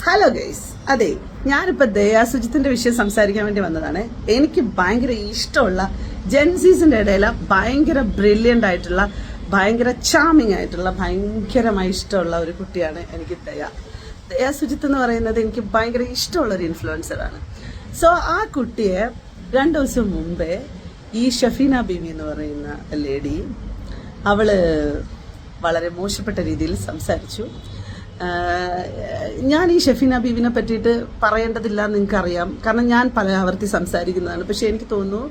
Hello guys, അതെ, ഞാനിപ്പോൾ ദയാ സുജിത്തിന്റെ വിഷയം സംസാരിക്കാൻ വേണ്ടി വന്നതാണ്. എനിക്ക് ഭയങ്കര ഇഷ്ടമുള്ള ജെൻസീസിന്റെ ഇടയിൽ ഭയങ്കര ബ്രില്യൻ്റ് ആയിട്ടുള്ള, ഭയങ്കര ചാമിങ് ആയിട്ടുള്ള, ഭയങ്കരമായി ഇഷ്ടമുള്ള ഒരു കുട്ടിയാണ് എനിക്ക് ദയാ സുജിത്ത് എന്ന് പറയുന്നത് എനിക്ക് ഭയങ്കര ഇഷ്ടമുള്ള ഒരു ഇൻഫ്ലുവൻസറാണ്. സോ ആ കുട്ടിയെ 2 ദിവസം മുമ്പേ ഈ ഷഫീന ബീവി എന്ന് പറയുന്ന ലേഡി, അവള് വളരെ മോശപ്പെട്ട രീതിയിൽ സംസാരിച്ചു. ഞാൻ ഈ ഷഫീന ബീവിനെ പറ്റിയിട്ട് പറയേണ്ടതില്ല എന്ന് നിങ്ങൾക്കറിയാം, കാരണം ഞാൻ പല ആവർത്തി സംസാരിക്കുന്നതാണ്. പക്ഷെ എനിക്ക് തോന്നുന്നു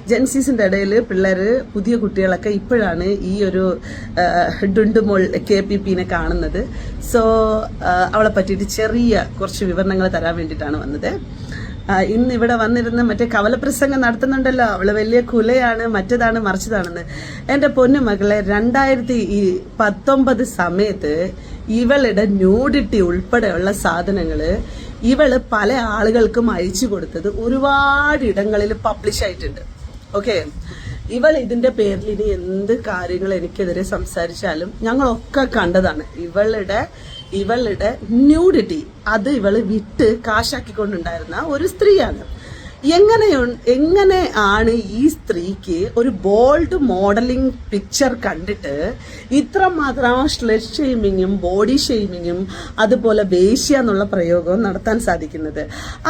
ജെൻസീസിന്റെ ഇടയിൽ പിള്ളേര്, പുതിയ കുട്ടികളൊക്കെ ഇപ്പോഴാണ് ഈ ഒരു ഡുണ്ടുമോൾ KPP കാണുന്നത്. സോ അവളെ പറ്റിയിട്ട് ചെറിയ കുറച്ച് വിവരണങ്ങൾ തരാൻ വേണ്ടിയിട്ടാണ് വന്നത്. ഇന്ന് ഇവിടെ വന്നിരുന്ന് മറ്റേ കവലപ്രസംഗം നടത്തുന്നുണ്ടല്ലോ, അവള് വലിയ കുലയാണ്, മറ്റേതാണ് മറിച്ചതാണെന്ന്. എന്റെ പൊന്നു മകളെ, 2019 സമയത്ത് ഇവളുടെ ന്യൂഡിറ്റി ഉൾപ്പെടെയുള്ള സാധനങ്ങള് ഇവള് പല ആളുകൾക്കും അയച്ചു കൊടുത്തത് ഒരുപാട് ഇടങ്ങളിൽ പബ്ലിഷ് ആയിട്ടുണ്ട്. ഓക്കെ, ഇവൾ ഇതിന്റെ പേരിൽ ഇനി എന്ത് കാര്യങ്ങൾ എനിക്കെതിരെ സംസാരിച്ചാലും ഞങ്ങളൊക്കെ കണ്ടതാണ്. ഇവളുടെ ന്യൂഡിറ്റി അത് ഇവള് വിറ്റ് കാശാക്കിക്കൊണ്ടുണ്ടായിരുന്ന ഒരു സ്ത്രീയാണ്. എങ്ങനെയാണ് ഈ സ്ത്രീക്ക് ഒരു ബോൾഡ് മോഡലിംഗ് പിക്ചർ കണ്ടിട്ട് ഇത്രമാത്രം സ്ലെറ്റ് ഷെയ്മിങ്ങും ബോഡി ഷെയ്മിങ്ങും അതുപോലെ വേശ്യ എന്നുള്ള പ്രയോഗവും നടത്താൻ സാധിക്കുന്നത്?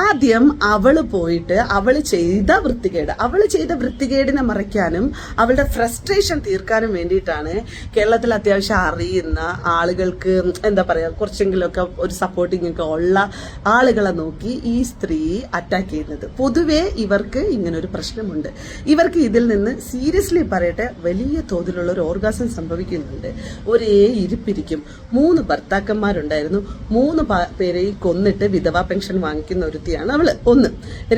ആദ്യം അവള് പോയിട്ട് അവള് ചെയ്ത വൃത്തികേടിനെ മറയ്ക്കാനും അവളുടെ ഫ്രസ്ട്രേഷൻ തീർക്കാനും വേണ്ടിയിട്ടാണ് കേരളത്തിൽ അത്യാവശ്യം അറിയുന്ന ആളുകൾക്ക്, എന്താ പറയുക, കുറച്ചെങ്കിലുമൊക്കെ ഒരു സപ്പോർട്ടിംഗ് ഒക്കെ ഉള്ള ആളുകളെ നോക്കി ഈ സ്ത്രീ അറ്റാക്ക് ചെയ്യുന്നത്. പൊതുവെ ഇവർക്ക് ഇങ്ങനെ ഒരു പ്രശ്നമുണ്ട്. ഇവർക്ക് ഇതിൽ നിന്ന് സീരിയസ്ലി പറയട്ടെ, വലിയ തോതിലുള്ള ഒരു ഓർഗാസം സംഭവിക്കുന്നുണ്ട്. ഒരേ ഇരിപ്പിരിക്കും. 3 ഭർത്താക്കന്മാരുണ്ടായിരുന്നു. 3 പേരെയും കൊന്നിട്ട് വിധവാ പെൻഷൻ വാങ്ങിക്കുന്ന ഒരുത്തിയാണ് അവള്. ഒന്ന്.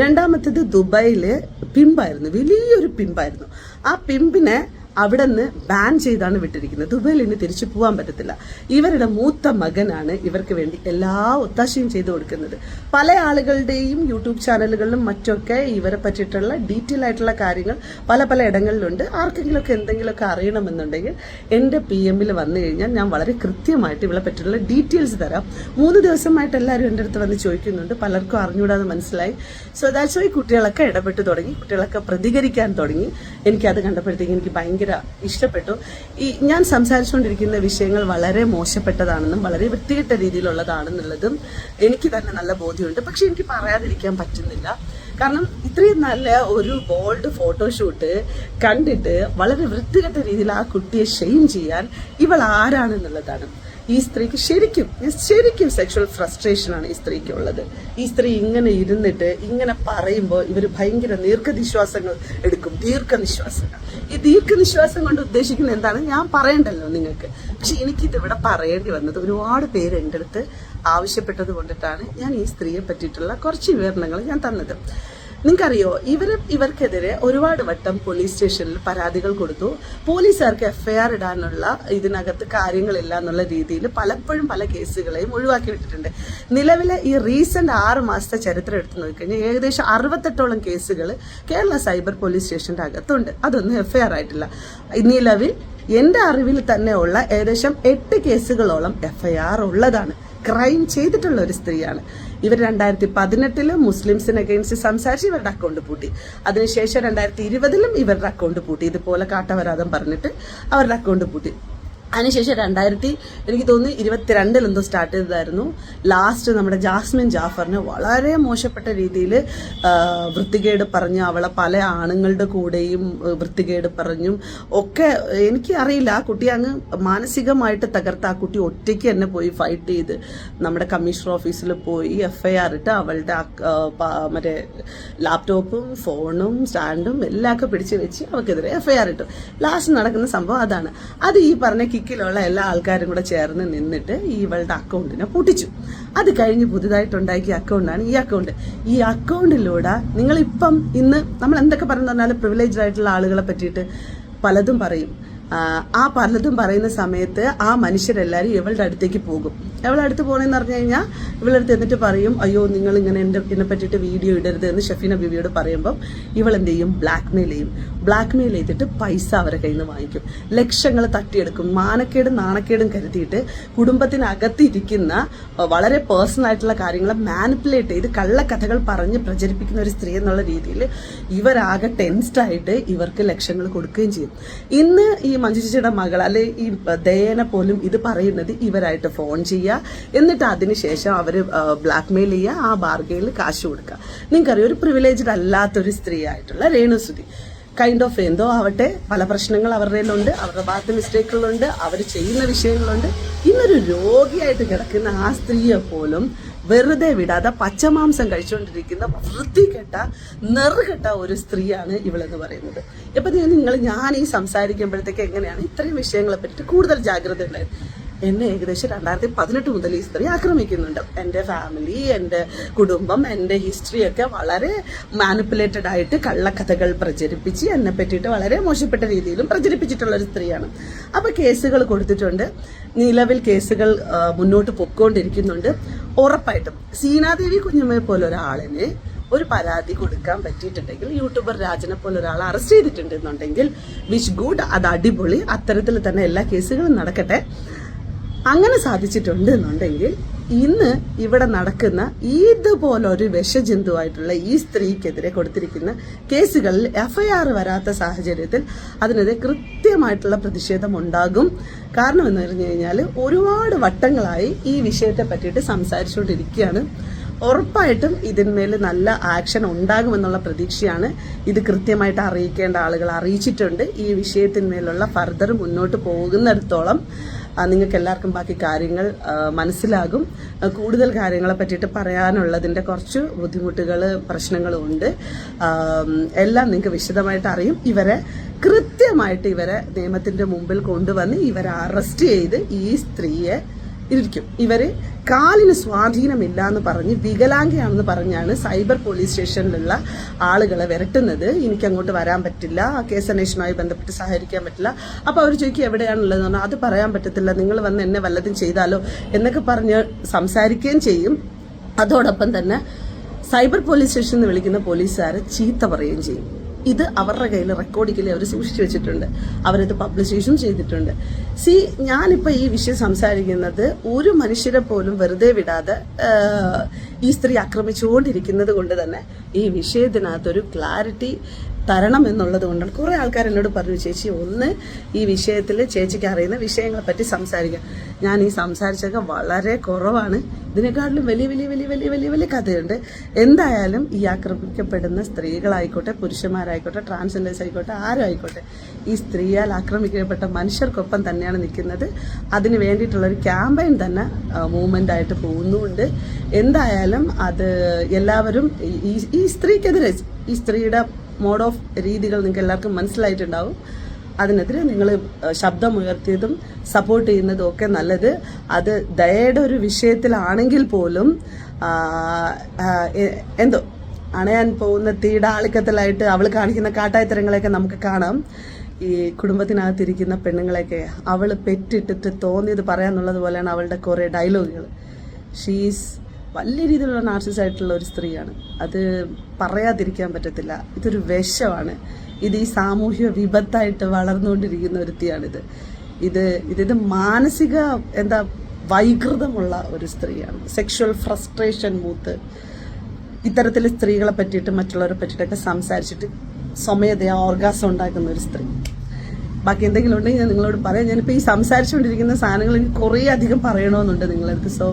രണ്ടാമത്തേത് ദുബായില് പിമ്പായിരുന്നു, വലിയൊരു പിമ്പായിരുന്നു. ആ പിമ്പിനെ അവിടെ നിന്ന് ബാൻ ചെയ്താണ് വിട്ടിരിക്കുന്നത്. ദുബൈയിൽ ഇനി തിരിച്ചു പോകാൻ പറ്റത്തില്ല. ഇവരുടെ മൂത്ത മകനാണ് ഇവർക്ക് വേണ്ടി എല്ലാ ഒത്താശയും ചെയ്തു കൊടുക്കുന്നത്. പല ആളുകളുടെയും യൂട്യൂബ് ചാനലുകളിലും മറ്റൊക്കെ ഇവരെ പറ്റിയിട്ടുള്ള ഡീറ്റെയിൽ ആയിട്ടുള്ള കാര്യങ്ങൾ പല ഇടങ്ങളിലുണ്ട്. ആർക്കെങ്കിലുമൊക്കെ എന്തെങ്കിലുമൊക്കെ അറിയണമെന്നുണ്ടെങ്കിൽ എൻ്റെ PM വന്നു കഴിഞ്ഞാൽ ഞാൻ വളരെ കൃത്യമായിട്ട് ഇവളെ പറ്റിയിട്ടുള്ള ഡീറ്റെയിൽസ് തരാം. 3 ദിവസമായിട്ട് എല്ലാവരും എൻ്റെ അടുത്ത് വന്ന് ചോദിക്കുന്നുണ്ട്. പലർക്കും അറിഞ്ഞുകൂടാതെ മനസ്സിലായി. സോ ദാറ്റ്സ് വൈ കുട്ടികളൊക്കെ ഇടപെട്ട് തുടങ്ങി, കുട്ടികളൊക്കെ പ്രതികരിക്കാൻ തുടങ്ങി. എനിക്കത് കണ്ടപ്പോഴത്തേക്ക് എനിക്ക് ഭയങ്കര ഇഷ്ടപ്പെട്ടു. ഞാൻ സംസാരിച്ചുകൊണ്ടിരിക്കുന്ന വിഷയങ്ങൾ വളരെ മോശപ്പെട്ടതാണെന്നും വളരെ വൃത്തികെട്ട രീതിയിലുള്ളതാണെന്നുള്ളതും എനിക്ക് തന്നെ നല്ല ബോധ്യമുണ്ട്. പക്ഷെ എനിക്ക് പറയാതിരിക്കാൻ പറ്റുന്നില്ല. കാരണം ഇത്രയും നല്ല ഒരു ബോൾഡ് ഫോട്ടോഷൂട്ട് കണ്ടിട്ട് വളരെ വൃത്തികെട്ട രീതിയിൽ ആ കുട്ടിയെ ഷെയിം ചെയ്യാൻ ഇവൾ ആരാണെന്നുള്ളതാണ്. ഈ സ്ത്രീക്ക് ശരിക്കും സെക്ഷൽ ഫ്രസ്ട്രേഷനാണ് ഈ സ്ത്രീക്ക് ഉള്ളത്. ഈ സ്ത്രീ ഇങ്ങനെ ഇരുന്നിട്ട് ഇങ്ങനെ പറയുമ്പോൾ ഇവർ ഭയങ്കര ദീർഘനിശ്വാസങ്ങൾ എടുക്കും. ഈ ദീർഘനിശ്വാസം കൊണ്ട് ഉദ്ദേശിക്കുന്നത് എന്താണ് ഞാൻ പറയണ്ടല്ലോ നിങ്ങൾക്ക്. പക്ഷെ എനിക്കിതിവിടെ പറയേണ്ടി വന്നത് ഒരുപാട് പേര് എൻ്റെ അടുത്ത് ആവശ്യപ്പെട്ടത് കൊണ്ടിട്ടാണ് ഞാൻ ഈ സ്ത്രീയെ പറ്റിയിട്ടുള്ള കുറച്ച് വിവരണങ്ങൾ ഞാൻ തന്നത്. നിങ്ങൾക്കറിയോ, ഇവർക്കെതിരെ ഒരുപാട് വട്ടം പോലീസ് സ്റ്റേഷനിൽ പരാതികൾ കൊടുത്തു. പോലീസുകാർക്ക് FIR ഇടാനുള്ള ഇതിനകത്ത് കാര്യങ്ങളില്ല എന്നുള്ള രീതിയിൽ പലപ്പോഴും പല കേസുകളെയും ഒഴിവാക്കി വിട്ടിട്ടുണ്ട്. നിലവിലെ ഈ റീസെന്റ് 6 മാസത്തെ ചരിത്രം എടുത്തു നോക്കിക്കഴിഞ്ഞാൽ ഏകദേശം 68ഓളം കേസുകൾ കേരള സൈബർ പോലീസ് സ്റ്റേഷന്റെ അകത്തുണ്ട്. അതൊന്നും FIR ആയിട്ടില്ല. നിലവിൽ എന്റെ അറിവിൽ തന്നെ ഉള്ള ഏകദേശം 8 കേസുകളോളം FIR ഉള്ളതാണ്. ക്രൈം ചെയ്തിട്ടുള്ള ഒരു സ്ത്രീയാണ് ഇവർ. 2018 മുസ്ലിംസിന് അഗെയിൻസ്റ്റ് സംസാരിച്ച് ഇവരുടെ അക്കൗണ്ട് പൂട്ടി. അതിനുശേഷം 2020 ഇവരുടെ അക്കൗണ്ട് പൂട്ടി. ഇതുപോലെ കാട്ടവരാതം പറഞ്ഞിട്ട് അവരുടെ അക്കൗണ്ട് പൂട്ടി. അതിനുശേഷം എനിക്ക് തോന്നുന്നു 2022 എന്തോ സ്റ്റാർട്ട് ചെയ്തതായിരുന്നു. ലാസ്റ്റ് നമ്മുടെ ജാസ്മിൻ ജാഫറിന് വളരെ മോശപ്പെട്ട രീതിയിൽ വൃത്തികേട് പറഞ്ഞ് അവളെ പല ആണുങ്ങളുടെ കൂടെയും വൃത്തികേട് പറഞ്ഞും ഒക്കെ. എനിക്ക് അറിയില്ല, ആ കുട്ടി അങ്ങ് മാനസികമായിട്ട് തകർത്ത് ആ കുട്ടി ഒറ്റയ്ക്ക് തന്നെ പോയി ഫൈറ്റ് ചെയ്ത് നമ്മുടെ കമ്മീഷണർ ഓഫീസിൽ പോയി FIR ഇട്ട് അവളുടെ മറ്റേ ലാപ്ടോപ്പും ഫോണും സ്റ്റാൻഡും എല്ലാം പിടിച്ച് വെച്ച് അവൾക്കെതിരെ FIR ഇട്ടു. ലാസ്റ്റ് നടക്കുന്ന സംഭവം അതാണ്. അത് ഈ പറഞ്ഞ കിക്കിലുള്ള എല്ലാ ആൾക്കാരും കൂടെ ചേർന്ന് നിന്നിട്ട് ഇവളുടെ അക്കൗണ്ടിനെ പൂട്ടിച്ചു. അത് കഴിഞ്ഞ് പുതുതായിട്ടുണ്ടാക്കിയ അക്കൗണ്ടാണ് ഈ അക്കൗണ്ടിലൂടെ നിങ്ങളിപ്പം ഇന്ന് നമ്മൾ എന്തൊക്കെ പറഞ്ഞു പറഞ്ഞാലും പ്രിവിലേജ്ഡ് ആയിട്ടുള്ള ആളുകളെ പറ്റിയിട്ട് പലതും പറയും. ആ പലതും പറയുന്ന സമയത്ത് ആ മനുഷ്യരെല്ലാവരും ഇവളുടെ അടുത്തേക്ക് പോകും. അവളടുത്ത് പോകണമെന്ന് പറഞ്ഞു കഴിഞ്ഞാൽ ഇവളടുത്ത് എന്നിട്ട് പറയും, അയ്യോ നിങ്ങൾ ഇങ്ങനെ എന്നെ പറ്റിയിട്ട് വീഡിയോ ഇടരുത് എന്ന് ഷഫീന ബീവിയോട് പറയുമ്പം ഇവളെന്ത് ചെയ്യും, ബ്ലാക്ക്മെയിൽ ചെയ്യും. ബ്ലാക്ക്മെയിൽ ചെയ്തിട്ട് പൈസ അവരെ കയ്യിൽ നിന്ന് വാങ്ങിക്കും, ലക്ഷങ്ങൾ തട്ടിയെടുക്കും. മാനക്കേടും നാണക്കേടും കരുതിയിട്ട് കുടുംബത്തിനകത്തിരിക്കുന്ന വളരെ പേഴ്സണൽ ആയിട്ടുള്ള കാര്യങ്ങളെ മാനിപ്പുലേറ്റ് ചെയ്ത് കള്ളക്കഥകൾ പറഞ്ഞ് പ്രചരിപ്പിക്കുന്ന ഒരു സ്ത്രീ എന്നുള്ള രീതിയിൽ ഇവരാകെ ടെൻസ്ഡായിട്ട് ഇവർക്ക് ലക്ഷങ്ങൾ കൊടുക്കുകയും ചെയ്യും. ഇന്ന് ഈ മഞ്ജു ചേച്ചിയുടെ മകൾ അല്ലെ ഈ ദയനെ പോലും ഇത് പറയുന്നത് ഇവരായിട്ട് ഫോൺ ചെയ്യുക, എന്നിട്ട് അതിനുശേഷം അവർ ബ്ലാക്ക്മെയിൽ ചെയ്യുക, ആ ബാർഗെയിൽ കാശ് കൊടുക്കുക. നിങ്ങൾക്കറിയാം, ഒരു പ്രിവിലേജ്ഡ് അല്ലാത്തൊരു സ്ത്രീ ആയിട്ടുള്ള രേണുസുതി കൈൻഡ് ഓഫ് എന്തോ ആവട്ടെ, പല പ്രശ്നങ്ങൾ അവരുടെ കയ്യിലുണ്ട്, അവരുടെ ഭാഗത്ത് മിസ്റ്റേക്കുകളുണ്ട്, അവർ ചെയ്യുന്ന വിഷയങ്ങളുണ്ട്. ഇന്നൊരു രോഗിയായിട്ട് കിടക്കുന്ന ആ സ്ത്രീയെ പോലും വെറുതെ വിടാതെ പച്ചമാംസം കഴിച്ചുകൊണ്ടിരിക്കുന്ന വൃത്തികെട്ട നെറുകെട്ട ഒരു സ്ത്രീയാണ് ഇവളെന്ന് പറയുന്നത്. ഇപ്പം ഞാൻ ഈ സംസാരിക്കുമ്പോഴത്തേക്ക് എങ്ങനെയാണ് ഇത്രയും വിഷയങ്ങളെ പറ്റിയിട്ട് കൂടുതൽ ജാഗ്രത ഉണ്ടായത്. എന്നെ ഏകദേശം 2018 മുതൽ ഈ സ്ത്രീ ആക്രമിക്കുന്നുണ്ട്. എൻ്റെ ഫാമിലി, എൻ്റെ കുടുംബം, എൻ്റെ ഹിസ്റ്ററിയൊക്കെ വളരെ മാനിപ്പുലേറ്റഡ് ആയിട്ട് കള്ളക്കഥകൾ പ്രചരിപ്പിച്ച് എന്നെ പറ്റിയിട്ട് വളരെ മോശപ്പെട്ട രീതിയിലും പ്രചരിപ്പിച്ചിട്ടുള്ള ഒരു സ്ത്രീയാണ്. അപ്പോൾ കേസുകൾ കൊടുത്തിട്ടുണ്ട്, നിലവിൽ കേസുകൾ മുന്നോട്ട് പൊയ്ക്കൊണ്ടിരിക്കുന്നുണ്ട്. ഉറപ്പായിട്ടും സീനാദേവി കുഞ്ഞമ്മയെ പോലെ ഒരാളിന് ഒരു പരാതി കൊടുക്കാൻ പറ്റിയിട്ടുണ്ടെങ്കിൽ, യൂട്യൂബർ രാജനെ പോലെ ഒരാളെ അറസ്റ്റ് ചെയ്തിട്ടുണ്ടെന്നുണ്ടെങ്കിൽ വിച്ച് ഗുഡ്, അത് അടിപൊളി. അത്തരത്തിൽ തന്നെ എല്ലാ കേസുകളും നടക്കട്ടെ. അങ്ങനെ സാധിച്ചിട്ടുണ്ട് എന്നുണ്ടെങ്കിൽ ഇന്ന് ഇവിടെ നടക്കുന്ന ഇതുപോലൊരു വിഷജന്തുവായിട്ടുള്ള ഈ സ്ത്രീക്കെതിരെ കൊടുത്തിരിക്കുന്ന കേസുകളിൽ FIR വരാത്ത സാഹചര്യത്തിൽ അതിനെതിരെ കൃത്യമായിട്ടുള്ള പ്രതിഷേധം ഉണ്ടാകും. കാരണം എന്ന് പറഞ്ഞു കഴിഞ്ഞാൽ ഒരുപാട് വട്ടങ്ങളായി ഈ വിഷയത്തെ പറ്റിയിട്ട് സംസാരിച്ചുകൊണ്ടിരിക്കുകയാണ്. ഉറപ്പായിട്ടും ഇതിന്മേൽ നല്ല ആക്ഷൻ ഉണ്ടാകുമെന്നുള്ള പ്രതീക്ഷയാണ്. ഇത് കൃത്യമായിട്ട് അറിയിക്കേണ്ട ആളുകൾ അറിയിച്ചിട്ടുണ്ട്. ഈ വിഷയത്തിന്മേലുള്ള ഫർദർ മുന്നോട്ട് പോകുന്നിടത്തോളം നിങ്ങൾക്ക് എല്ലാവർക്കും ബാക്കി കാര്യങ്ങൾ മനസ്സിലാകും. കൂടുതൽ കാര്യങ്ങളെ പറ്റിയിട്ട് പറയാനുള്ളതിൻ്റെ കുറച്ച് ബുദ്ധിമുട്ടുകൾ, പ്രശ്നങ്ങളും ഉണ്ട്. എല്ലാം നിങ്ങൾക്ക് വിശദമായിട്ട് അറിയും. കൃത്യമായിട്ട് ഇവരെ നിയമത്തിൻ്റെ മുമ്പിൽ കൊണ്ടുവന്ന് ഇവരെ അറസ്റ്റ് ചെയ്ത് ഈ സ്ത്രീയെ ഇരിക്കും. ഇവര് കാലിന് സ്വാധീനമില്ല എന്ന് പറഞ്ഞ് വികലാംഗയാണെന്ന് പറഞ്ഞാണ് സൈബർ പോലീസ് സ്റ്റേഷനിലുള്ള ആളുകളെ വിരട്ടുന്നത്. എനിക്ക് അങ്ങോട്ട് വരാൻ പറ്റില്ല, കേസ് അന്വേഷണവുമായി ബന്ധപ്പെട്ട് സഹകരിക്കാൻ പറ്റില്ല. അപ്പോൾ അവർ ചോദിക്കും എവിടെയാണുള്ളതെന്ന് പറഞ്ഞാൽ അത് പറയാൻ പറ്റത്തില്ല, നിങ്ങൾ വന്ന് എന്നെ വല്ലതും ചെയ്താലോ എന്നൊക്കെ പറഞ്ഞ് സംസാരിക്കുകയും ചെയ്യും. അതോടൊപ്പം തന്നെ സൈബർ പോലീസ് സ്റ്റേഷനിൽ നിന്ന് വിളിക്കുന്ന പോലീസുകാരെ ചീത്ത പറയുകയും ചെയ്യും. ഇത് അവരുടെ കയ്യിൽ റെക്കോർഡിക്കലി അവർ സൂക്ഷിച്ചു വെച്ചിട്ടുണ്ട്, അവരത് പബ്ലിഷേഷൻ ചെയ്തിട്ടുണ്ട്. ഞാനിപ്പോൾ ഈ വിഷയം സംസാരിക്കുന്നത് ഒരു മനുഷ്യരെ പോലും വെറുതെ വിടാതെ ഈ സ്ത്രീ ആക്രമിച്ചുകൊണ്ടിരിക്കുന്നത് കൊണ്ട് തന്നെ ഈ വിഷയത്തിനകത്തൊരു ക്ലാരിറ്റി തരണം എന്നുള്ളത് കൊണ്ടാണ്. കുറേ ആൾക്കാർ എന്നോട് പറഞ്ഞു, ചേച്ചി ഒന്ന് ഈ വിഷയത്തിൽ ചേച്ചിക്ക് അറിയുന്ന വിഷയങ്ങളെ പറ്റി സംസാരിക്കാം. ഞാൻ ഈ സംസാരിച്ചൊക്കെ വളരെ കുറവാണ്, ഇതിനെക്കാട്ടിലും വലിയ വലിയ വലിയ വലിയ വലിയ വലിയ കഥയുണ്ട്. എന്തായാലും ഈ ആക്രമിക്കപ്പെടുന്ന സ്ത്രീകളായിക്കോട്ടെ, പുരുഷന്മാരായിക്കോട്ടെ, ട്രാൻസ്ജെൻഡേഴ്സ് ആയിക്കോട്ടെ, ആരും ആയിക്കോട്ടെ, ഈ സ്ത്രീയാൽ ആക്രമിക്കപ്പെട്ട മനുഷ്യർക്കൊപ്പം തന്നെയാണ് നിൽക്കുന്നത്. അതിന് വേണ്ടിയിട്ടുള്ളൊരു ക്യാമ്പയിൻ തന്നെ മൂവ്മെൻ്റ് ആയിട്ട് പോകുന്നുമുണ്ട്. എന്തായാലും അത് എല്ലാവരും ഈ സ്ത്രീക്കെതിരെ, ഈ സ്ത്രീയുടെ മോഡ് ഓഫ് രീതികൾ നിങ്ങൾക്ക് എല്ലാവർക്കും മനസ്സിലായിട്ടുണ്ടാവും. അതിനെതിരെ നിങ്ങൾ ശബ്ദമുയർത്തിയതും സപ്പോർട്ട് ചെയ്യുന്നതും ഒക്കെ നല്ലത്. അത് ദയയുടെ ഒരു വിഷയത്തിലാണെങ്കിൽ പോലും എന്തോ അണയാൻ പോകുന്ന തീയുടെ ആളിക്കത്തലായിട്ട് അവൾ കാണിക്കുന്ന കാട്ടായത്തരങ്ങളെയൊക്കെ നമുക്ക് കാണാം. ഈ കുടുംബത്തിനകത്തിരിക്കുന്ന പെണ്ണുങ്ങളെയൊക്കെ അവൾ പെറ്റിട്ടിട്ട് തോന്നിയത് പറയാന്നുള്ളത് പോലെയാണ് അവളുടെ കുറേ ഡയലോഗുകൾ. ഷീസ് വലിയ രീതിയിലുള്ള നാർസിസ് ആയിട്ടുള്ള ഒരു സ്ത്രീയാണ്. അത് പറയാതിരിക്കാൻ പറ്റത്തില്ല. ഇതൊരു വിഷമാണ്. ഇത് ഈ സാമൂഹ്യ വിപത്തായിട്ട് വളർന്നുകൊണ്ടിരിക്കുന്ന ഒരുത്തിയാണിത്. ഇത് മാനസിക വൈകൃതമുള്ള ഒരു സ്ത്രീയാണ്. സെക്ഷുവൽ ഫ്രസ്ട്രേഷൻ മൂത്ത് ഇത്തരത്തിൽ സ്ത്രീകളെ പറ്റിയിട്ട് മറ്റുള്ളവരെ പറ്റിയിട്ടൊക്കെ സംസാരിച്ചിട്ട് സ്വമേധയാ ഓർഗാസം ഉണ്ടാക്കുന്ന ഒരു സ്ത്രീ. ബാക്കി എന്തെങ്കിലും ഉണ്ടെങ്കിൽ ഞാൻ നിങ്ങളോട് പറയാം. ഞാനിപ്പോൾ ഈ സംസാരിച്ചുകൊണ്ടിരിക്കുന്ന സാധനങ്ങൾ എനിക്ക് കുറേ അധികം പറയണമെന്നുണ്ട് നിങ്ങളടുത്ത്. സോ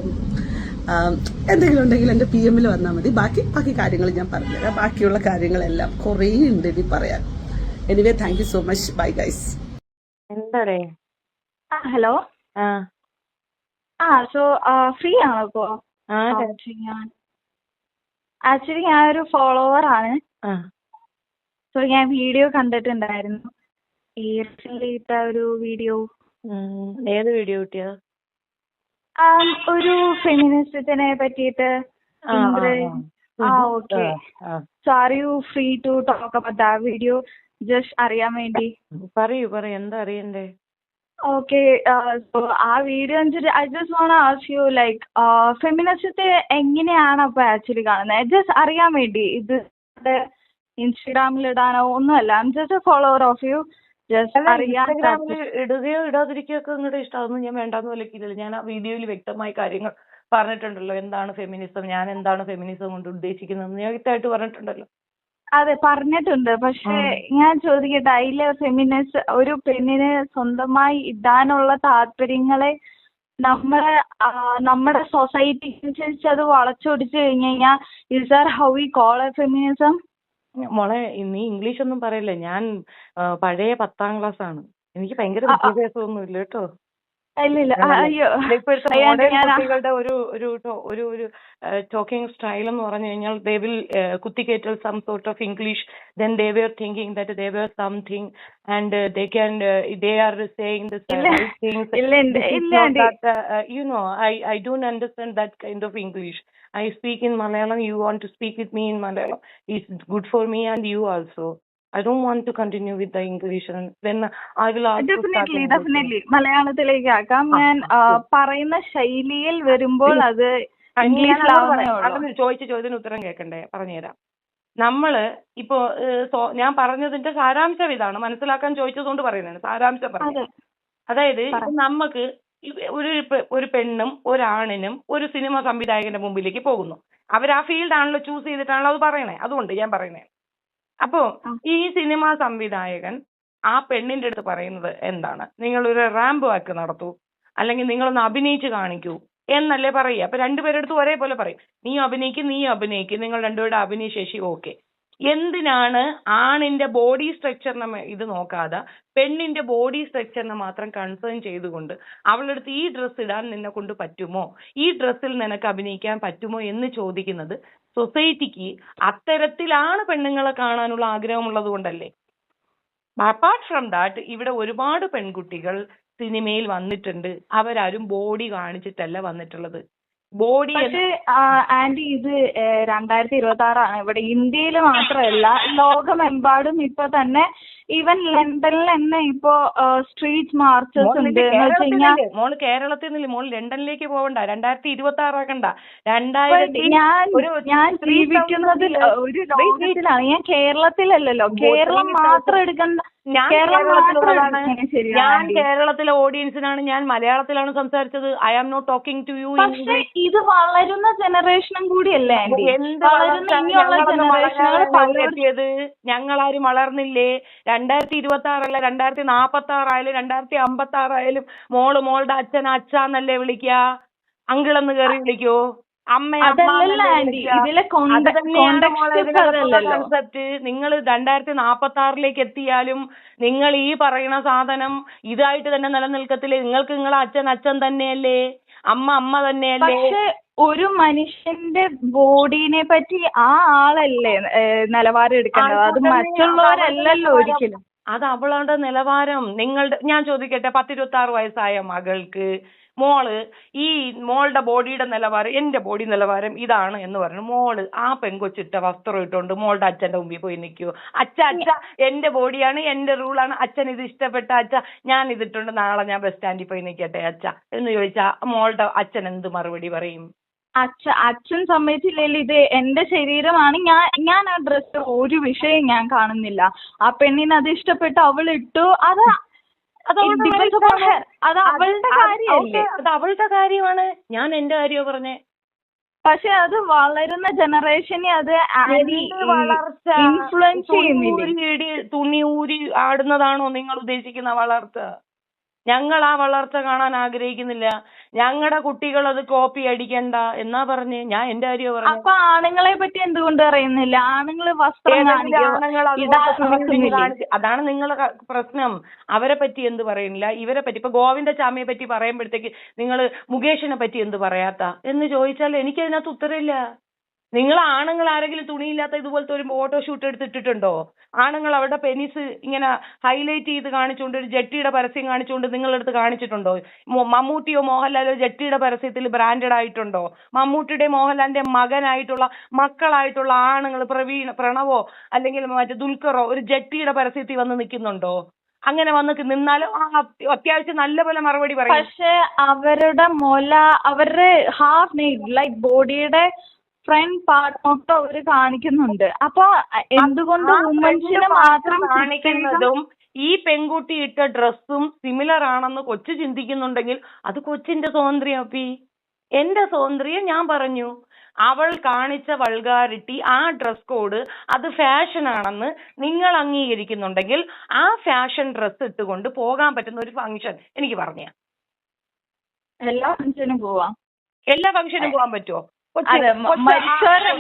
എന്തെങ്കിലും ഉണ്ടെങ്കിൽ എൻ്റെ PM വന്നാൽ മതി. ബാക്കി കാര്യങ്ങൾ ഞാൻ പറഞ്ഞുതരാം. ബാക്കിയുള്ള കാര്യങ്ങളെല്ലാം കുറേ ഉണ്ട് ഇനി പറയാൻ. Anyway thank you so much. Bye guys. എന്താടേ? ഹലോ. സോ ഫ്രീ ആണോ ഇപ്പോ? ആക്ച്വലി ഞാനൊരു ഫോളോവർ ആണ്. സോ ഞാൻ വീഡിയോ കണ്ടിട്ടുണ്ടായിരുന്നു, ഈ റീസെന്റ് ഇട്ട ഒരു വീഡിയോ. ഏത് വീഡിയോ കിട്ടിയത്? ഒരു ഫെമിനിസത്തിനെ പറ്റിയിട്ട്. Okay. So are you free to talk about that video? Just അറിയാൻ വേണ്ടി. പറയൂ എന്താ അറിയണ്ടേ? ഓക്കെ. സോ ആ വീഡിയോ വെച്ചിട്ട് I just want ask you like ഫെമിനിസത്തെ എങ്ങനെയാണ് അപ്പൊ ആക്ച്വലി കാണുന്നത്? ജസ്റ്റ് അറിയാൻ വേണ്ടി. ഇത് ഇൻസ്റ്റഗ്രാമിൽ ഇടാനോ ഒന്നുമല്ല. I am just a follower of you. Just അറിയാൻ. ഇൻസ്റ്റാഗ്രാമിൽ ഇടുകയോ ഇടാതിരിക്കുകയോ ഒക്കെ നിങ്ങളുടെ ഇഷ്ടം. അതൊന്നും ഞാൻ വേണ്ടാന്ന് വിലക്കിയില്ല. ഞാൻ ആ വീഡിയോയിൽ വ്യക്തമായ കാര്യങ്ങൾ പറഞ്ഞിട്ടുണ്ടല്ലോ. എന്താണ് ഫെമിനിസം, ഞാൻ എന്താണ് ഫെമിനിസം കൊണ്ട് ഉദ്ദേശിക്കുന്നത് ഞാൻ വ്യക്തമായിട്ട് പറഞ്ഞിട്ടുണ്ടല്ലോ. അതെ, പറഞ്ഞിട്ടുണ്ട്. പക്ഷെ ഞാൻ ചോദിക്കട്ടെ, അതിലെ ഫെമിനിസ്റ്റ് ഒരു പെണ്ണിന് സ്വന്തമായി ഇടാനുള്ള താല്പര്യങ്ങളെ നമ്മുടെ സൊസൈറ്റി അനുസരിച്ച് അത് വളച്ചൊടിച്ചു കഴിഞ്ഞു കഴിഞ്ഞാൽ is that how we call A feminism? മോളെ, നീ ഇംഗ്ലീഷ് ഒന്നും പറയില്ല. ഞാൻ പഴയ 10ാം ക്ലാസ് ആണ്. എനിക്ക് ഭയങ്കര വിദ്യാഭ്യാസമൊന്നും ഇല്ല കേട്ടോ. ഇല്ല അയ്യോ. ഇപ്പോഴത്തെ മോഡേൺ കുട്ടികളുടെ ഒരു ടോക്കിംഗ് സ്റ്റൈൽ എന്ന് പറഞ്ഞു കഴിഞ്ഞാൽ ദേ വിൽ കുത്തിക്കേറ്റൽ some sort of English, then they were thinking that they were something and they are saying the right things. You know, I don't understand that kind of English. I speak in Malayalam. You want to speak with me in Malayalam. It's good for me and you also. I don't want to continue with the English, and then I will also definitely മലയാളത്തിലേക്ക് ആക്കാം. ഞാൻ പറയുന്ന ശൈലിയിൽ വരുമ്പോൾ അത് ഇംഗ്ലീഷിലാവുന്നേ. ചോദ്യത്തിന് ഉത്തരം കേൾക്കണ്ടേ? പറഞ്ഞുതരാം. നമ്മള് ഇപ്പോ ഞാൻ പറഞ്ഞതിന്റെ സാരാംശം ഇതാണ്. മനസ്സിലാക്കാൻ ചോദിച്ചതുകൊണ്ട് പറയുന്നതാണ് സാരാംശം പറഞ്ഞത്. അതായത് നമുക്ക് ഒരു പെണ്ണും ഒരാണിനും ഒരു സിനിമ സംവിധായകന്റെ മുമ്പിലേക്ക് പോകുന്നു. അവർ ആ ഫീൽഡ് ആണല്ലോ ചൂസ് ചെയ്തിട്ടാണല്ലോ അത് പറയണേ. അതുകൊണ്ട് ഞാൻ പറയണേ. അപ്പോ ഈ സിനിമാ സംവിധായകൻ ആ പെണ്ണിന്റെ അടുത്ത് പറയുന്നത് എന്താണ്? നിങ്ങളൊരു റാമ്പ് വാക്ക് നടത്തൂ, അല്ലെങ്കിൽ നിങ്ങളൊന്ന് അഭിനയിച്ച് കാണിക്കൂ എന്നല്ലേ പറയുക. അപ്പൊ രണ്ടുപേരെടുത്ത് ഒരേപോലെ പറയും, നീ അഭിനയിക്ക്, നിങ്ങൾ രണ്ടുപേരുടെ അഭിനയ ശേഷി ഓക്കെ. എന്തിനാണ് ആണിന്റെ ബോഡി സ്ട്രക്ചറിനെ ഇത് നോക്കാതെ പെണ്ണിന്റെ ബോഡി സ്ട്രക്ചറിനെ മാത്രം കൺസേൺ ചെയ്തുകൊണ്ട് അവളുടെ അടുത്ത് ഈ ഡ്രസ്സ് ഇടാൻ നിന്നെ കൊണ്ട് പറ്റുമോ, ഈ ഡ്രസ്സിൽ നിനക്ക് അഭിനയിക്കാൻ പറ്റുമോ എന്ന് ചോദിക്കുന്നത് സൊസൈറ്റിക്ക് അത്തരത്തിലാണ് പെണ്ണുങ്ങളെ കാണാനുള്ള ആഗ്രഹമുള്ളത് കൊണ്ടല്ലേ. അപ്പാർട്ട് ഫ്രം ദാറ്റ് ഇവിടെ ഒരുപാട് പെൺകുട്ടികൾ സിനിമയിൽ വന്നിട്ടുണ്ട്. അവരാരും ബോഡി കാണിച്ചിട്ടല്ല വന്നിട്ടുള്ളത്. ബോഡി ആന്റി ഇത് 2026 ഇവിടെ ഇന്ത്യയിൽ മാത്രമല്ല ലോകമെമ്പാടും ഇപ്പൊ തന്നെ ഈവൻ ലണ്ടനിൽ തന്നെ ഇപ്പോ സ്ട്രീറ്റ് മാർച്ചസ് ഉണ്ട്. മോള് കേരളത്തിൽ നിന്നില്ല, മോള് ലണ്ടനിലേക്ക് പോകണ്ട. 2026 ആക്കണ്ട. ഞാൻ ജീവിക്കുന്നത് ഒരു ലോകത്തിലാണ്. ഞാൻ കേരളത്തിലല്ലല്ലോ. കേരളം മാത്രം എടുക്കണ്ട. ഞാൻ കേരളത്തിലെ ഓഡിയൻസിനാണ്, ഞാൻ മലയാളത്തിലാണ് സംസാരിച്ചത്. I am not talking to you. പക്ഷെ ഇത് വളരുന്ന ജനറേഷനും കൂടിയല്ലേ? ഞങ്ങളാരും വളർന്നില്ലേ? 2026 അല്ല, 2046 ആയാലും 2056 ആയാലും മോളുടെ അച്ഛന്നല്ലേ വിളിക്കുക? അങ്കിളെന്ന് കയറി വിളിക്കോ? കൺസെപ്റ്റ്. നിങ്ങൾ 2046 എത്തിയാലും നിങ്ങൾ ഈ പറയുന്ന സാധനം ഇതായിട്ട് തന്നെ നിലനിൽക്കത്തില്ലേ? നിങ്ങൾക്ക് നിങ്ങളെ അച്ഛൻ തന്നെയല്ലേ, അമ്മ തന്നെയല്ലേ? ഒരു മനുഷ്യന്റെ ബോഡീനെ പറ്റി ആ ആളല്ലേ നിലവാരം എടുക്കേണ്ടത്, അത് മറ്റുള്ളവരല്ലല്ലോ ഒരിക്കലും. അത് അവളുടെ നിലവാരം. ഞാൻ ചോദിക്കട്ടെ, 10-26 വയസ്സായ മകൾക്ക് മോളുടെ ബോഡിയുടെ നിലവാരം, എന്റെ ബോഡി നിലവാരം ഇതാണ് എന്ന് പറഞ്ഞു മോള് ആ പെങ്കൊച്ചിട്ട വസ്ത്രം ഇട്ടുകൊണ്ട് മോളുടെ അച്ഛന്റെ മുമ്പിൽ പോയി നിൽക്കുവോ? അച്ഛ എന്റെ ബോഡിയാണ്, എന്റെ റൂളാണ്, അച്ഛൻ ഇത് ഇഷ്ടപ്പെട്ട അച്ഛ, ഞാൻ ഇതിട്ടുണ്ട്, നാളെ ഞാൻ ബസ് സ്റ്റാൻഡിൽ പോയി നിൽക്കട്ടെ അച്ഛ എന്ന് ചോദിച്ചാ മോളുടെ അച്ഛൻ എന്ത് മറുപടി പറയും? അച്ഛൻ സമ്മതിച്ചില്ലെങ്കിൽ ഇത് എന്റെ ശരീരമാണ്, ഞാൻ ആ ഡ്രസ്സ് ഒരു വിഷയം ഞാൻ കാണുന്നില്ല. ആ പെണ്ണിന് അത് ഇഷ്ടപ്പെട്ട് അവൾ ഇട്ടു, അത് അവളുടെ കാര്യമാണ്. ഞാൻ എന്റെ കാര്യമോ പറഞ്ഞേ. പക്ഷെ അത് വളരുന്ന ജനറേഷനെ അത് ഇൻഫ്ലുവൻസ് ചെയ്യുന്നില്ല. തുണി ഊരി ആടുന്നതാണോ നിങ്ങൾ ഉദ്ദേശിക്കുന്ന വളർച്ച? ഞങ്ങൾ ആ വളർച്ച കാണാൻ ആഗ്രഹിക്കുന്നില്ല. ഞങ്ങളുടെ കുട്ടികൾ അത് കോപ്പി അടിക്കണ്ട എന്നാ പറഞ്ഞേ. ഞാൻ എന്റെ കാര്യം പറഞ്ഞു. അപ്പൊ ആണുങ്ങളെ പറ്റി എന്തുകൊണ്ട് പറയുന്നില്ല? ആണുങ്ങള് വസ്ത്രം അതാണ് നിങ്ങളുടെ പ്രശ്നം. അവരെ പറ്റി എന്ത് പറയുന്നില്ല, ഇവരെ പറ്റി. ഇപ്പൊ ഗോവിന്ദചാമിയെ പറ്റി പറയുമ്പോഴത്തേക്ക് നിങ്ങൾ മുകേഷിനെ പറ്റി എന്ത് പറയാത്ത എന്ന് ചോദിച്ചാൽ എനിക്ക് അതിനകത്ത് ഉത്തരവില്ല. നിങ്ങൾ ആണുങ്ങൾ ആരെങ്കിലും തുണിയില്ലാത്ത ഇതുപോലത്തെ ഒരു ഫോട്ടോ ഷൂട്ട് എടുത്തിട്ടുണ്ടോ? ആണുങ്ങൾ അവരുടെ പെനിസ് ഇങ്ങനെ ഹൈലൈറ്റ് ചെയ്ത് കാണിച്ചുകൊണ്ട് ഒരു ജെട്ടിയുടെ പരസ്യം കാണിച്ചുകൊണ്ട് നിങ്ങളെടുത്ത് കാണിച്ചിട്ടുണ്ടോ? മമ്മൂട്ടിയോ മോഹൻലാലോ ജെട്ടിയുടെ പരസ്യത്തിൽ ബ്രാൻഡഡ് ആയിട്ടുണ്ടോ? മമ്മൂട്ടിയുടെ മോഹൻലാലിന്റെ മക്കളായിട്ടുള്ള ആണുങ്ങൾ പ്രണവോ അല്ലെങ്കിൽ മറ്റേ ദുൽഖറോ ഒരു ജെട്ടിയുടെ പരസ്യത്തിൽ വന്ന് നിൽക്കുന്നുണ്ടോ? അങ്ങനെ വന്ന് നിന്നാലും അത്യാവശ്യം നല്ലപോലെ മറുപടി പറയും. പക്ഷെ അവരുടെ അവരുടെ ഹാഫ് നെയ്ഡ് ലൈക്ക് ബോഡിയുടെ ഫ്രണ്ട് പാർട്ട് മൊത്തം അവര് കാണിക്കുന്നുണ്ട്. അപ്പൊ എന്തുകൊണ്ട് വുമൻസിന് മാത്രം കാണിക്കുന്നതും ഈ പെൺകുട്ടി ഇട്ട ഡ്രസ്സും സിമിലർ ആണെന്ന് കൊച്ചു ചിന്തിക്കുന്നുണ്ടെങ്കിൽ അത് കൊച്ചിന്റെ സ്വാതന്ത്ര്യം. അപ്പി എന്റെ സ്വാതന്ത്ര്യം ഞാൻ പറഞ്ഞു. അവൾ കാണിച്ച വൾഗാരിറ്റി, ആ ഡ്രസ് കോഡ്, അത് ഫാഷൻ ആണെന്ന് നിങ്ങൾ അംഗീകരിക്കുന്നുണ്ടെങ്കിൽ ആ ഫാഷൻ ഡ്രസ് ഇട്ടുകൊണ്ട് പോകാൻ പറ്റുന്ന ഒരു ഫംഗ്ഷൻ എനിക്ക് പറഞ്ഞ എല്ലാ ഫംഗ്ഷനും പോവാം. എല്ലാ ഫംഗ്ഷനും പോകാൻ പറ്റുമോ?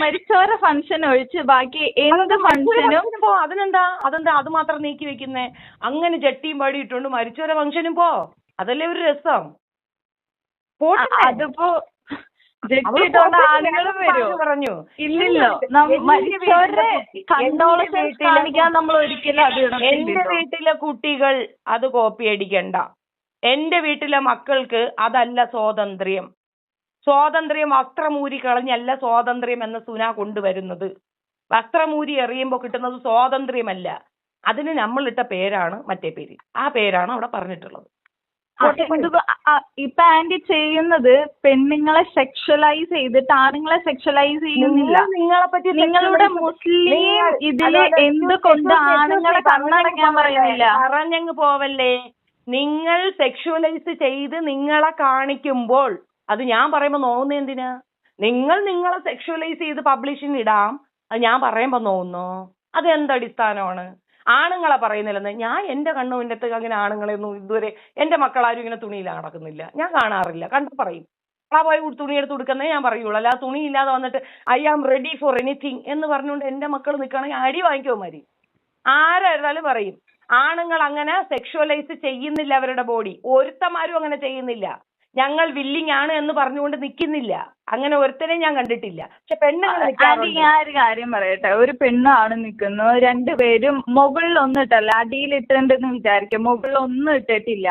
മരിച്ചോര ഫംഗ്ഷൻ ഒഴിച്ച് ബാക്കി എന്ത് ഫംഗ്ഷനും അതിനെന്താ അത് മാത്രം നീക്കി വെക്കുന്നേ? അങ്ങനെ ജട്ടിയും പാടി ഇട്ടുകൊണ്ട് മരിച്ചോര ഫംഗ്ഷനും പോ, അതല്ലേ ഒരു രസം. അതിപ്പോ ആളുകളും പറഞ്ഞു ഇല്ലല്ലോ കാണിക്കാൻ നമ്മൾ ഒരിക്കലും അത് എന്റെ വീട്ടിലെ കുട്ടികൾ അത് കോപ്പി അടിക്കണ്ട. എന്റെ വീട്ടിലെ മക്കൾക്ക് അതല്ല സ്വാതന്ത്ര്യം. സ്വാതന്ത്ര്യം വസ്ത്രമൂരി കളഞ്ഞല്ല സ്വാതന്ത്ര്യം എന്ന സുന കൊണ്ടുവരുന്നത്. വസ്ത്രമൂരി എറിയുമ്പോൾ കിട്ടുന്നത് സ്വാതന്ത്ര്യമല്ല. അതിന് നമ്മളിട്ട പേരാണ് മറ്റേ പേര്. ആ പേരാണ് അവിടെ പറഞ്ഞിട്ടുള്ളത്. ഇപ്പൊ ആന്റി ചെയ്യുന്നത് പെണ്ണുങ്ങളെ സെക്ഷലൈസ് ചെയ്തിട്ട് ആണുങ്ങളെ സെക്ഷലൈസ് ചെയ്യുന്നില്ല. നിങ്ങളുടെ മുസ്ലിം ഇതില് എന്തുകൊണ്ട് ആണുങ്ങളെ കണ്ണടയ്ക്കാൻ പറയുന്നില്ല? പറഞ്ഞങ്ങ് പോവല്ലേ. നിങ്ങൾ സെക്ഷുവലൈസ് ചെയ്ത് നിങ്ങളെ കാണിക്കുമ്പോൾ അത് ഞാൻ പറയുമ്പോ നോവുന്ന എന്തിനാ? നിങ്ങളെ സെക്ഷുവലൈസ് ചെയ്ത് പബ്ലിഷിന് ഇടാം, അത് ഞാൻ പറയുമ്പോ നോവുന്നോ? അത് എന്തടിസ്ഥാനമാണ്? ആണുങ്ങളെ പറയുന്നില്ലെന്ന്. ഞാൻ എന്റെ കണ്ണുവിൻ്റെ അങ്ങനെ ആണുങ്ങളെ ഒന്നും ഇതുവരെ എന്റെ മക്കളാരും ഇങ്ങനെ തുണിയില്ല നടക്കുന്നില്ല, ഞാൻ കാണാറില്ല. കണ്ടു പറയും, പോയി തുണി എടുത്ത് കൊടുക്കുന്നേ ഞാൻ പറയുള്ളൂ. അല്ലാതെ തുണി ഇല്ലാതെ വന്നിട്ട് I am ready for anything എന്ന് പറഞ്ഞുകൊണ്ട് എന്റെ മക്കൾ നിൽക്കുകയാണെങ്കിൽ അടി വാങ്ങിക്കോ മതി. ആരായിരുന്നാലും പറയും ആണുങ്ങൾ അങ്ങനെ സെക്ഷുവലൈസ് ചെയ്യുന്നില്ല അവരുടെ ബോഡി. ഒരുത്തന്മാരും അങ്ങനെ ചെയ്യുന്നില്ല. ഞങ്ങൾ വില്ലിങ് ആണ് എന്ന് പറഞ്ഞുകൊണ്ട് നിൽക്കുന്നില്ല. അങ്ങനെ ഒരുത്തനെ ഞാൻ കണ്ടിട്ടില്ല. പക്ഷെ പെണ്ണുങ്ങൾ ഞാൻ ഒരു കാര്യം പറയട്ടെ. ഒരു പെണ്ണാണ് നിൽക്കുന്നു, രണ്ടുപേരും മുകളിൽ ഒന്നും ഇട്ടല്ല, അടിയിലിട്ടുണ്ടെന്ന് വിചാരിക്കും, മുകളിൽ ഒന്നും ഇട്ടിട്ടില്ല.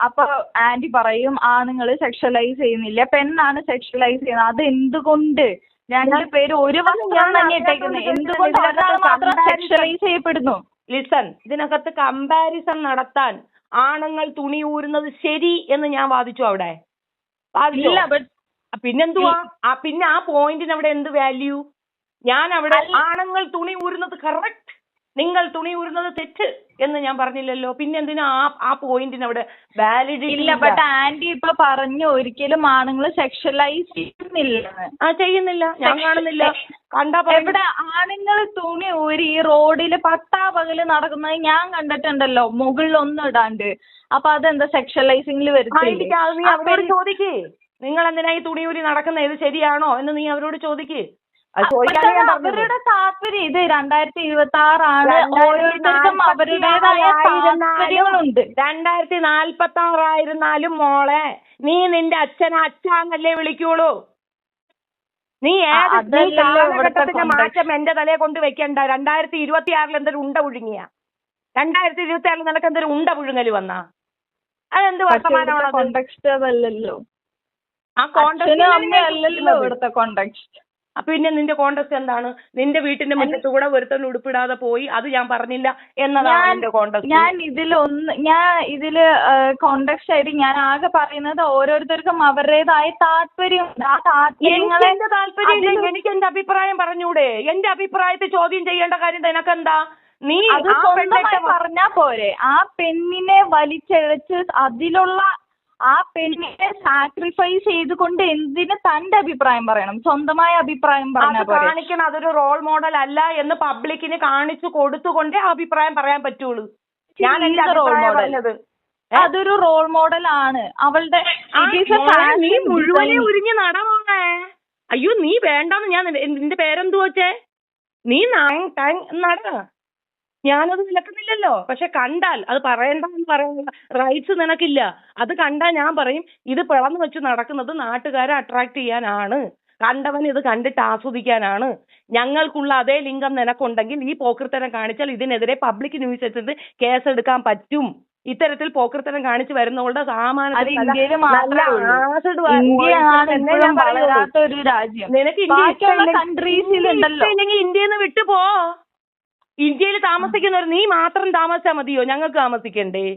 അപ്പൊ ആന്റി പറയും ആണുങ്ങൾ സെക്ഷലൈസ് ചെയ്യുന്നില്ല, പെണ്ണാണ് സെക്ഷലൈസ് ചെയ്യുന്നത്. അത് എന്തുകൊണ്ട്? രണ്ടുപേരും ഒരു വസ്ത്രം തന്നെ ഇട്ടേക്കുന്നത്, എന്തുകൊണ്ട് ഒരാൾ മാത്രം സെക്ഷലൈസ് ചെയ്യപ്പെടുന്നു? ലിസൺ, ഇതിനകത്ത് കമ്പാരിസൺ നടത്താൻ ആണുങ്ങൾ തുണി ഊരുന്നത് ശരി എന്ന് ഞാൻ വാദിച്ചു. അവിടെ പിന്നെന്തുവാ? പിന്നെ ആ പോയിന്റിന് അവിടെ എന്ത് വാല്യൂ? ഞാൻ അവിടെ ആണുങ്ങൾ തുണി ഊരുന്നത് കറക്റ്റ്, നിങ്ങൾ തുണി ഊരുന്നത് തെറ്റ് എന്ന് ഞാൻ പറഞ്ഞില്ലല്ലോ. പിന്നെ എന്തിനാ ആ പോയിന്റിന് അവിടെ വാലിഡിറ്റി ഇല്ല? ബട്ട് ആന്റി ഇപ്പൊ പറഞ്ഞു ഒരിക്കലും ആണുങ്ങൾ സെക്ഷലൈസ് ചെയ്യുന്നില്ല. ചെയ്യുന്നില്ല, ഞാൻ കാണുന്നില്ല. എവിടെ ആണുങ്ങൾ തുണി ഊരി റോഡില് പട്ടാപകല് നടക്കുന്നത് ഞാൻ കണ്ടിട്ടുണ്ടല്ലോ, മുകളിലൊന്നും ഇടാണ്ട്. അപ്പൊ അതെന്താ സെക്ഷലൈസിംഗിൽ വരുത്തില്ല? ചോദിക്കേ, നിങ്ങൾ എന്തിനാ ഈ തുണി ഊരി നടക്കുന്നത്, ഇത് ശരിയാണോ എന്ന് നീ അവരോട് ചോദിക്കേ. അവരുടെ താല്പര്യം ഇത് 2026 ആണ്. ഓരോരുത്തർക്കും അവരുടേതായ താല്പര്യങ്ങളുണ്ട്. 2046 ആയിരുന്നാലും മോളെ, നീ നിന്റെ അച്ഛനെ അച്ഛാന്നല്ലേ വിളിക്കുള്ളൂ. നീ കാലഘട്ടത്തിന്റെ മാറ്റം എന്റെ തലയെ കൊണ്ട് വെക്കണ്ട. 2026 എന്തൊരു ഉണ്ട പുഴുങ്ങിയ? 2026 നിനക്ക് എന്തൊരു ഉണ്ട പുഴുങ്ങല് വന്നാ? അതെന്ത് വർത്തമാനമാണല്ലോ? ആ കോണ്ടക്സ്റ്റ് ഇവിടുത്തെ കോണ്ടക്സ്റ്റ്. പിന്നെ നിന്റെ കോണ്ടക്സ്റ്റ് എന്താണ്? നിന്റെ വീട്ടിന്റെ മുറ്റത്ത് കൂടെ ഒരുത്തൻ ഉടുപ്പിടാതെ പോയി, അത് ഞാൻ പറഞ്ഞില്ല എന്നതാണ് എന്റെ കോണ്ടക്സ്റ്റ്. ഞാൻ ഇതില് കോണ്ടക്സ്റ്റ് ആയിട്ട് ഞാൻ ആകെ പറയുന്നത് ഓരോരുത്തർക്കും അവരുടേതായ താല്പര്യമുണ്ട്. ആ താല്പര്യങ്ങളെ താല്പര്യം എനിക്ക് എന്റെ അഭിപ്രായം പറഞ്ഞൂടെ? എന്റെ അഭിപ്രായത്തെ ചോദ്യം ചെയ്യേണ്ട കാര്യം നിനക്കെന്താ? നീ സ്വന്തമായി പറഞ്ഞാ പോരെ? ആ പെണ്ണിനെ വലിച്ചഴച്ച് അതിലുള്ള ആ പെണ്ണിനെ സാക്രിഫൈസ് ചെയ്തുകൊണ്ട് എന്തിന് തന്റെ അഭിപ്രായം പറയണം? സ്വന്തമായ അഭിപ്രായം കാണിക്കണം. അതൊരു റോൾ മോഡൽ അല്ല എന്ന് പബ്ലിക്കിന് കാണിച്ചു കൊടുത്തുകൊണ്ടേ അഭിപ്രായം പറയാൻ പറ്റുള്ളൂ. ഞാൻ റോൾ മോഡൽ, അതൊരു റോൾ മോഡൽ ആണ് അവളുടെ. നീ മുഴുവനെ ഉരിഞ്ഞ് നടന്നേ. അയ്യോ നീ വേണ്ടെന്ന് ഞാൻ നിന്റെ പേരെന്തു വെച്ചേ? നീ നട. ഞാനത് വിലക്കുന്നില്ലല്ലോ. പക്ഷെ കണ്ടാൽ അത് പറയണ്ടെന്ന് പറയാനുള്ള റൈറ്റ്സ് നിനക്കില്ല. അത് കണ്ടാൽ ഞാൻ പറയും ഇത് പിളർന്നു വെച്ച് നടക്കുന്നത് നാട്ടുകാരെ അട്രാക്ട് ചെയ്യാനാണ്, കണ്ടവൻ ഇത് കണ്ടിട്ട് ആസ്വദിക്കാനാണ്. ഞങ്ങൾക്കുള്ള അതേ ലിംഗം നിനക്കുണ്ടെങ്കിൽ ഈ പോക്കൃത്തരം കാണിച്ചാൽ ഇതിനെതിരെ പബ്ലിക് ന്യൂസ് എടുത്ത് കേസെടുക്കാൻ പറ്റും. ഇത്തരത്തിൽ പോക്കൃത്തരം കാണിച്ച് വരുന്നവളുടെ നിനക്ക് ഇന്ത്യയിൽ നിന്ന് വിട്ടുപോ. ഇന്ത്യയിൽ താമസിക്കുന്നവർ നീ മാത്രം താമസിച്ചാൽ മതിയോ? ഞങ്ങൾക്ക് താമസിക്കണ്ടേ?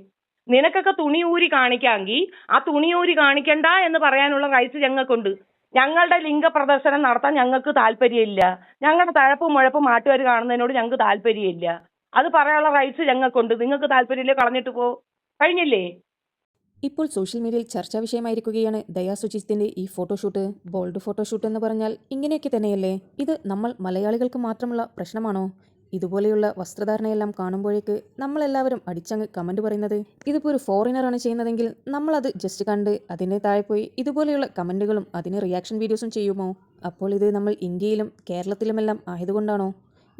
നിനക്കൊക്കെ തുണി ഊരി കാണിക്കാമെങ്കിൽ ആ തുണി ഊരി കാണിക്കണ്ട എന്ന് പറയാനുള്ള റൈറ്റ്സ് ഞങ്ങൾക്കുണ്ട്. ഞങ്ങളുടെ ലിംഗ പ്രദർശനം നടത്താൻ ഞങ്ങൾക്ക് താല്പര്യമില്ല. ഞങ്ങളുടെ തഴപ്പും മുഴപ്പും നാട്ടുകാർ കാണുന്നതിനോട് ഞങ്ങൾക്ക് താല്പര്യമില്ല. അത് പറയാനുള്ള റൈറ്റ്സ് ഞങ്ങൾക്കുണ്ട്. നിങ്ങൾക്ക് താല്പര്യമില്ലേ കളഞ്ഞിട്ട് പോ. കഴിഞ്ഞില്ലേ? ഇപ്പോൾ സോഷ്യൽ മീഡിയയിൽ ചർച്ചാ വിഷയമായിരിക്കുകയാണ് ദയാ സുജിത്തിൻ്റെ ഈ ഫോട്ടോഷൂട്ട്. ബോൾഡ് ഫോട്ടോഷൂട്ട് എന്ന് പറഞ്ഞാൽ ഇങ്ങനെയൊക്കെ തന്നെയല്ലേ? ഇത് നമ്മൾ മലയാളികൾക്ക് മാത്രമുള്ള പ്രശ്നമാണോ? ഇതുപോലെയുള്ള വസ്ത്രധാരണയെല്ലാം കാണുമ്പോഴേക്ക് നമ്മളെല്ലാവരും അടിച്ചങ്ങ് കമൻറ്റ് പറയുന്നത്. ഇതിപ്പോൾ ഒരു ഫോറിനറാണ് ചെയ്യുന്നതെങ്കിൽ നമ്മളത് ജസ്റ്റ് കണ്ട് അതിൻ്റെ താഴെ പോയി ഇതുപോലെയുള്ള കമൻറ്റുകളും അതിന് റിയാക്ഷൻ വീഡിയോസും ചെയ്യുമോ? അപ്പോൾ ഇത് നമ്മൾ ഇന്ത്യയിലും കേരളത്തിലുമെല്ലാം ആയതുകൊണ്ടാണോ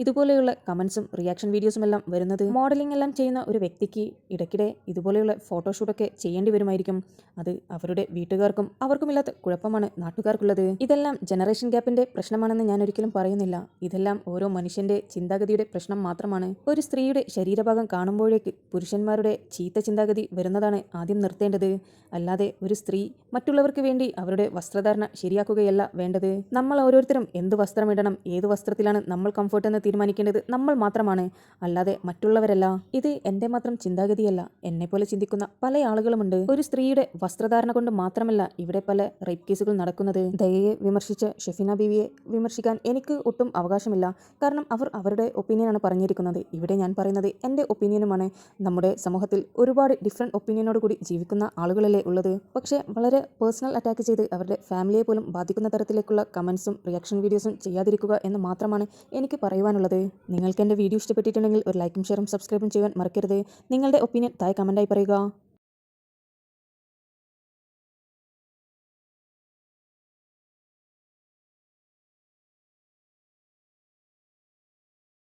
ഇതുപോലെയുള്ള കമൻസും റിയാക്ഷൻ വീഡിയോസും എല്ലാം വരുന്നത്? മോഡലിംഗ് എല്ലാം ചെയ്യുന്ന ഒരു വ്യക്തിക്ക് ഇടയ്ക്കിടെ ഇതുപോലെയുള്ള ഫോട്ടോഷൂട്ടൊക്കെ ചെയ്യേണ്ടി വരുമായിരിക്കും. അത് അവരുടെ വീട്ടുകാർക്കും അവർക്കുമില്ലാത്ത കുഴപ്പമാണ് നാട്ടുകാർക്കുള്ളത്. ഇതെല്ലാം ജനറേഷൻ ഗ്യാപ്പിൻ്റെ പ്രശ്നമാണെന്ന് ഞാൻ ഒരിക്കലും പറയുന്നില്ല. ഇതെല്ലാം ഓരോ മനുഷ്യൻ്റെ ചിന്താഗതിയുടെ പ്രശ്നം മാത്രമാണ്. ഒരു സ്ത്രീയുടെ ശരീരഭാഗം കാണുമ്പോഴേക്ക് പുരുഷന്മാരുടെ ചീത്ത ചിന്താഗതി വരുന്നതാണ് ആദ്യം നിർത്തേണ്ടത്. അല്ലാതെ ഒരു സ്ത്രീ മറ്റുള്ളവർക്ക് വേണ്ടി അവരുടെ വസ്ത്രധാരണ ശരിയാക്കുകയല്ല വേണ്ടത്. നമ്മൾ ഓരോരുത്തരും എന്ത് വസ്ത്രമിടണം, ഏത് വസ്ത്രത്തിലാണ് നമ്മൾ കംഫർട്ട് എന്ന് തീരുമാനിക്കേണ്ടത് നമ്മൾ മാത്രമാണ്, അല്ലാതെ മറ്റുള്ളവരല്ല. ഇത് എൻ്റെ മാത്രം ചിന്താഗതിയല്ല. എന്നെപ്പോലെ ചിന്തിക്കുന്ന പല ആളുകളുമുണ്ട്. ഒരു സ്ത്രീയുടെ വസ്ത്രധാരണ കൊണ്ട് മാത്രമല്ല ഇവിടെ പല റേപ്പ് കേസുകൾ നടക്കുന്നത്. ദയയെ വിമർശിച്ച ഷെഫീന ബീവിയെ വിമർശിക്കാൻ എനിക്ക് ഒട്ടും അവകാശമില്ല. കാരണം അവർ അവരുടെ ഒപ്പീനിയനാണ് പറഞ്ഞിരിക്കുന്നത്. ഇവിടെ ഞാൻ പറയുന്നത് എൻ്റെ ഒപ്പീനിയനുമാണ്. നമ്മുടെ സമൂഹത്തിൽ ഒരുപാട് ഡിഫറെൻറ്റ് ഒപ്പീനിയനോട് കൂടി ജീവിക്കുന്ന ആളുകളല്ലേ ഉള്ളത്. പക്ഷേ വളരെ പേഴ്സണൽ അറ്റാക്ക് ചെയ്ത് അവരുടെ ഫാമിലിയെ പോലും ബാധിക്കുന്ന തരത്തിലേക്കുള്ള കമൻസും റിയാക്ഷൻ വീഡിയോസും ചെയ്യാതിരിക്കുക എന്ന് മാത്രമാണ് എനിക്ക് പറയുവാനുള്ളത്. നിങ്ങൾക്ക് എൻ്റെ വീഡിയോ ഇഷ്ടപ്പെട്ടിട്ടുണ്ടെങ്കിൽ ഒരു ലൈക്കും ഷെയറും സബ്സ്ക്രൈബും ചെയ്യാൻ മറക്കരുത്. നിങ്ങളുടെ ഒപ്പീനിയൻ താഴെ കമൻറ്റായി പറയുക.